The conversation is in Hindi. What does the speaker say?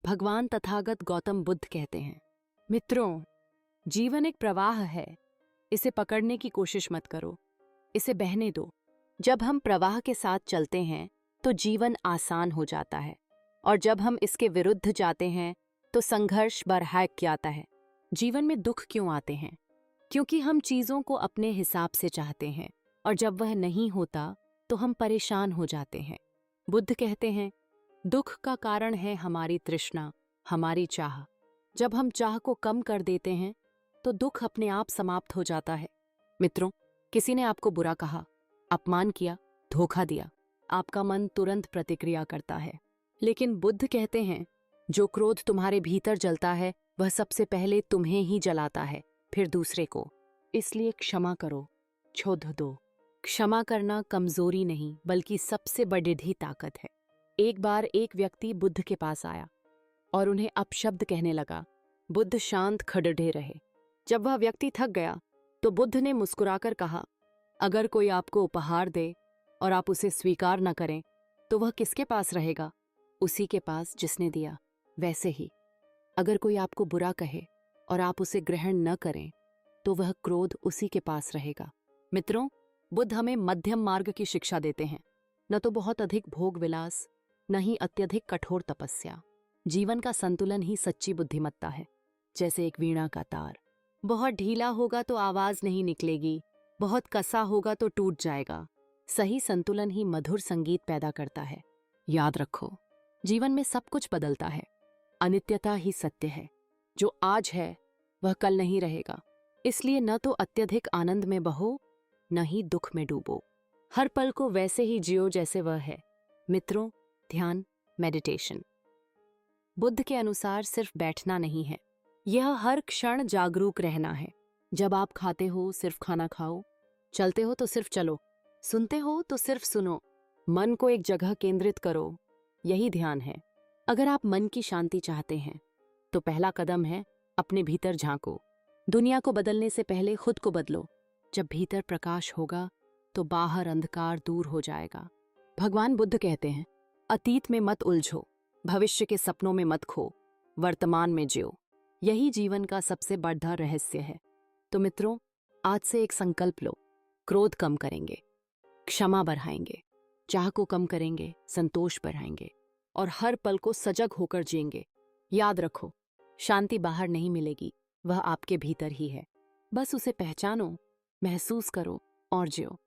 भगवान तथागत गौतम बुद्ध कहते हैं, मित्रों, जीवन एक प्रवाह है। इसे पकड़ने की कोशिश मत करो, इसे बहने दो। जब हम प्रवाह के साथ चलते हैं तो जीवन आसान हो जाता है, और जब हम इसके विरुद्ध जाते हैं तो संघर्ष बढ़ जाता है। जीवन में दुख क्यों आते हैं? क्योंकि हम चीज़ों को अपने हिसाब से चाहते हैं, और जब वह नहीं होता तो हम परेशान हो जाते हैं। बुद्ध कहते हैं, दुख का कारण है हमारी तृष्णा, हमारी चाह। जब हम चाह को कम कर देते हैं तो दुख अपने आप समाप्त हो जाता है। मित्रों, किसी ने आपको बुरा कहा, अपमान किया, धोखा दिया, आपका मन तुरंत प्रतिक्रिया करता है। लेकिन बुद्ध कहते हैं, जो क्रोध तुम्हारे भीतर जलता है वह सबसे पहले तुम्हें ही जलाता है, फिर दूसरे को। इसलिए क्षमा करो, क्षोध दो। क्षमा करना कमजोरी नहीं बल्कि सबसे बड़ी ताकत है। एक बार एक व्यक्ति बुद्ध के पास आया और उन्हें अपशब्द कहने लगा। बुद्ध शांत खड़े रहे। जब वह व्यक्ति थक गया तो बुद्ध ने मुस्कुराकर कहा, अगर कोई आपको उपहार दे और आप उसे स्वीकार न करें तो वह किसके पास रहेगा? उसी के पास जिसने दिया। वैसे ही अगर कोई आपको बुरा कहे और आप उसे ग्रहण न करें तो वह क्रोध उसी के पास रहेगा। मित्रों, बुद्ध हमें मध्यम मार्ग की शिक्षा देते हैं, न तो बहुत अधिक भोग विलास, न ही अत्यधिक कठोर तपस्या। जीवन का संतुलन ही सच्ची बुद्धिमत्ता है। जैसे एक वीणा का तार, बहुत ढीला होगा तो आवाज नहीं निकलेगी, बहुत कसा होगा तो टूट जाएगा। सही संतुलन ही मधुर संगीत पैदा करता है। याद रखो, जीवन में सब कुछ बदलता है, अनित्यता ही सत्य है। जो आज है वह कल नहीं रहेगा। इसलिए न तो अत्यधिक आनंद में बहो, न ही दुख में डूबो। हर पल को वैसे ही जियो जैसे वह है। मित्रों, ध्यान, मेडिटेशन बुद्ध के अनुसार सिर्फ बैठना नहीं है, यह हर क्षण जागरूक रहना है। जब आप खाते हो सिर्फ खाना खाओ, चलते हो तो सिर्फ चलो, सुनते हो तो सिर्फ सुनो, मन को एक जगह केंद्रित करो। यही ध्यान है। अगर आप मन की शांति चाहते हैं तो पहला कदम है अपने भीतर झांको। दुनिया को बदलने से पहले खुद को बदलो। जब भीतर प्रकाश होगा तो बाहर अंधकार दूर हो जाएगा। भगवान बुद्ध कहते हैं, अतीत में मत उलझो, भविष्य के सपनों में मत खो, वर्तमान में जियो। यही जीवन का सबसे बड़ा रहस्य है। तो मित्रों, आज से एक संकल्प लो। क्रोध कम करेंगे, क्षमा बढ़ाएंगे, चाह को कम करेंगे, संतोष बढ़ाएंगे, और हर पल को सजग होकर जिएंगे। याद रखो, शांति बाहर नहीं मिलेगी, वह आपके भीतर ही है। बस उसे पहचानो, महसूस करो और जियो।